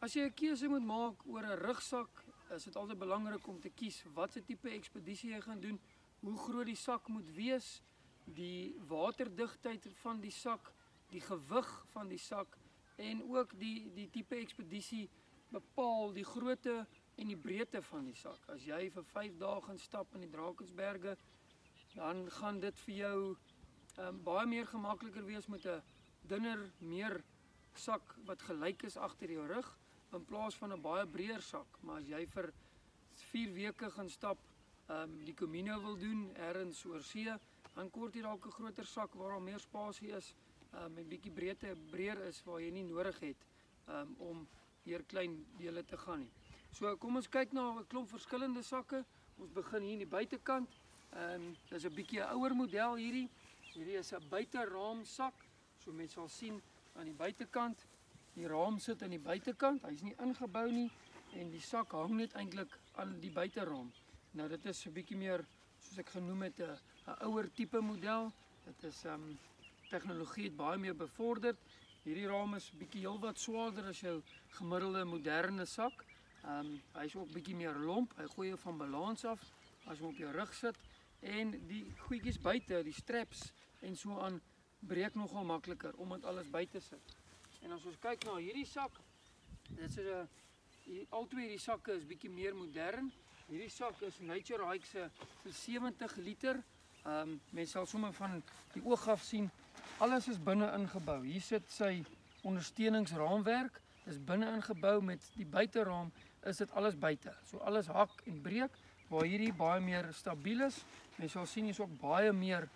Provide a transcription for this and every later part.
As jy 'n keuse moet maak oor 'n rugsak, is dit altyd belangrik om te kies watse tipe ekspedisie jy gaan doen, hoe groot die sak moet wees, die waterdigtheid van die sak, die gewig van die sak en ook die tipe ekspedisie bepaal die grootte en die breedte van die sak. As jy vir 5 dae gaan stap in die Drakensberge, dan gaan dit vir jou baie meer gemakliker wees met 'n dunner, meer sak wat gelyk is agter jou rug in plaas van 'n baie breër sak. Maar as jy vir 4 weke gaan stap, die Camino wil doen, ergens oor see, dan kort jy dalk 'n groter sak waar daar meer spasie is, en bietjie breër is waar jy nie nodig het om deur klein dele te gaan nie. So kom ons kyk na 'n klomp verskillende sakke. Ons begin hier in die buitekant. Dis 'n bietjie 'n ouer model hierdie. Hierdie is 'n buiteraam sak. So mense sal sien aan die buitekant, die raam sit aan die buitekant. Hy's nie ingebou nie en die sak hang net eintlik aan die buiteraam. Nou dit is 'n bietjie meer, soos ek genoem het, 'n ouer tipe model. Dit is tegnologie het baie meer bevorderd. Hierdie raam is bietjie heelwat swaarder as jou gemiddelde moderne sak. Hy is ook bietjie meer lomp. Hy gooi jou van balans af as jy op jou rug sit en die goedjies buite, die straps en so aan breek nogal makliker omdat alles buite sit. En as ons kyk na hierdie sak, dit is albei die sakke is bietjie meer modern. Hierdie sak is Nature Hike se 70 liter. Mens sal sommer van die oog af sien, alles is binne ingebou. Hier sit sy ondersteuningsraamwerk, is binne ingebou met die buiteraam, is dit alles buite. So alles hak en breek, waar hierdie baie meer stabiel is. Mens sal sien hier is ook baie meer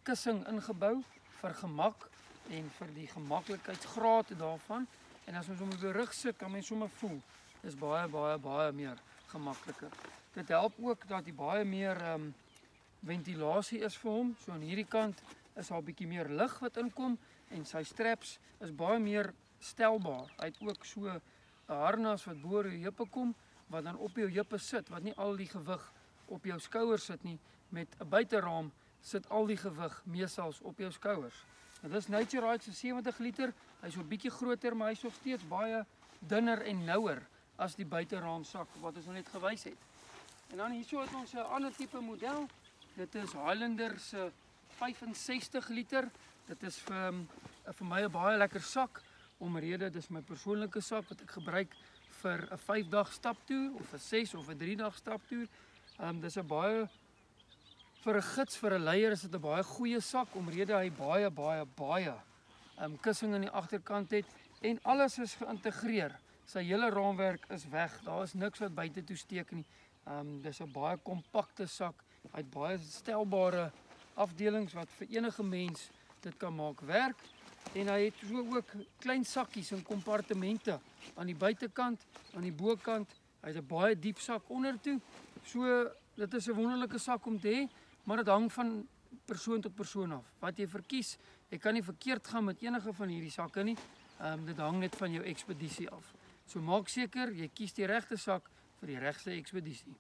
kussing ingebou vir gemak en vir die gemaklikheidsgraad daarvan. En as ons hom op die rug sit, kan mens sommer voel, dis baie meer gemakliker. Dit help ook dat hy baie meer ventilasie is vir hom. So aan hierdie kant is daar 'n bietjie meer lug wat inkom en sy straps is baie meer stelbaar. Hy het ook so 'n harnas wat bo oor jou heupe kom, wat dan op jou heupe sit, wat nie al die gewig op jou skouers sit nie. Met 'n buiteraam sit al die gewig meestal op jou skouers. Nou dis Nature Hike se 70 liter. Hy's so 'n bietjie groter, maar hy's nog steeds baie dunner en nouer as die buiteraamsak wat ons net gewys het. En dan hierso het ons 'n ander tipe model. Dit is Highlander se 65 liter. Dit is vir my 'n baie lekker sak, omrede dis my persoonlike sak wat ek gebruik vir 'n 5-dag staptoer of 'n 6 of 'n 3-dag staptoer. Dis 'n baie vir 'n gids, vir 'n leier is dit 'n baie goeie sak omrede hy baie kussing aan die agterkant het en alles is geïntegreer. Sy hele raamwerk is weg. Daar is niks wat buite toe steek nie. Dis 'n baie kompakte sak. Hy het baie stelbare afdelings wat vir enige mens dit kan maak werk. En hy het so ook klein sakkies en kompartemente aan die buitekant, aan die bokant. Hy's 'n baie diep sak onder toe. So dit is 'n wonderlike sak om te hê, maar dit hang van persoon tot persoon af. Wat jy verkies, jy kan nie verkeerd gaan met enige van hierdie sakke nie. Dit hang net van jou ekspedisie af. So maak seker jy kies die regte sak vir die regte ekspedisie.